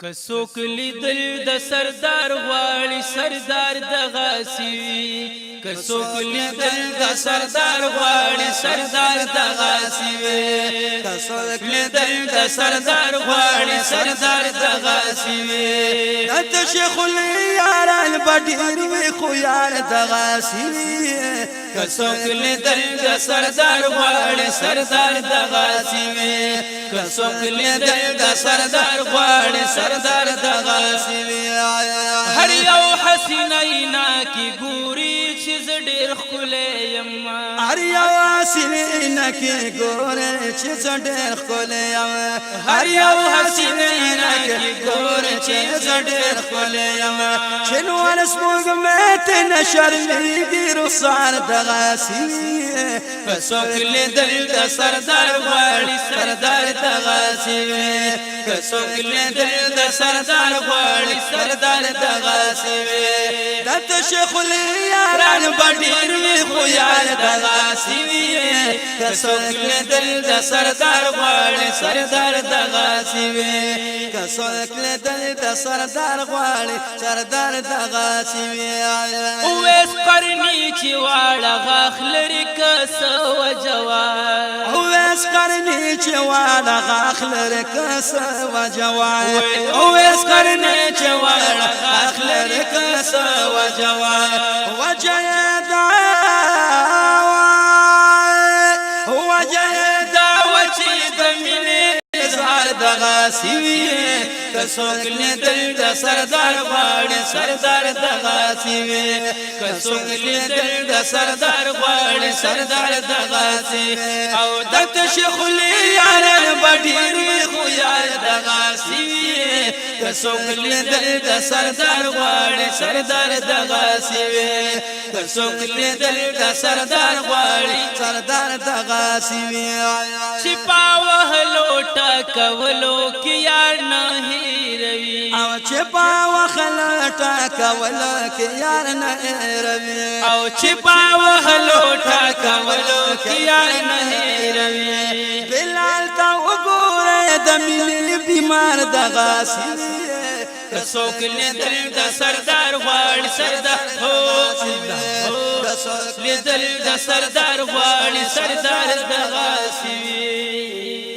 کڅوک لیدل د سردار غواړي سردار دغه سوي کڅوک لیدل د سردار غواړي سردار دغه سوي کڅوک لیدل د سردار غواړي سردار دغه سوي د شیخ الیاران بډیر وی خو یار دغه سوي کڅوک لیدل د سردار غواړي سردار دغه سوي کڅوک لیدل د سردار غواړي سردار دغه سوي هر یو حسینینا کی ګوري چې ډېر ښکلی یم هر یو حسینینا کی ګوري چې ډېر ښکلی یم هر یو حسینینا کی ګوري چې ډېر ښکلی یم چې نور سپوږمۍ ته نه شرمېږي رخسار دغه سوي کڅوک لیدل د سردار غواړي سردار دغه سوي کڅوک لیدل د سردار غواړي سردار دغه سوي د شیخ الیاران بډیر وی خو یار دغه سوي کڅوک لیدل د سردار غواړي سردار دغه سوي کڅوک لیدل د سردار غواړي سردار دغه سوي اوس قرنی چې واړه غاخ لري کس و جواب اوس قرنی چې واړه غاخ لري کس و جواب اوس قرنی چې واړه غاخ لري کس و جواب وجدا چې د مینې اظهار دغه سوي کڅوک لیدل د سردار غواړي سردار دغه سوي کڅوک لیدل د سردار غواړي سردار دغه سوي او د شیخ الیاران بډیر وی خو یار دغه سوي کڅوک لیدل د سردار غواړي سردار دغه سوي کڅوک لیدل د سردار غواړي سردار دغه سوي چې پاوهلو ټکولو کې یار نه هیروي او چې پاوهلو ټکولو کې یار نه هیروي او چې پاوهلو ټکولو کې یار نه هیروي بلال ته وګوره د مینې بیمار دغه سوي کڅوک لیدل د سردار غواړي سردار کڅوک لیدل د سردار غواړي سردار دغه سوي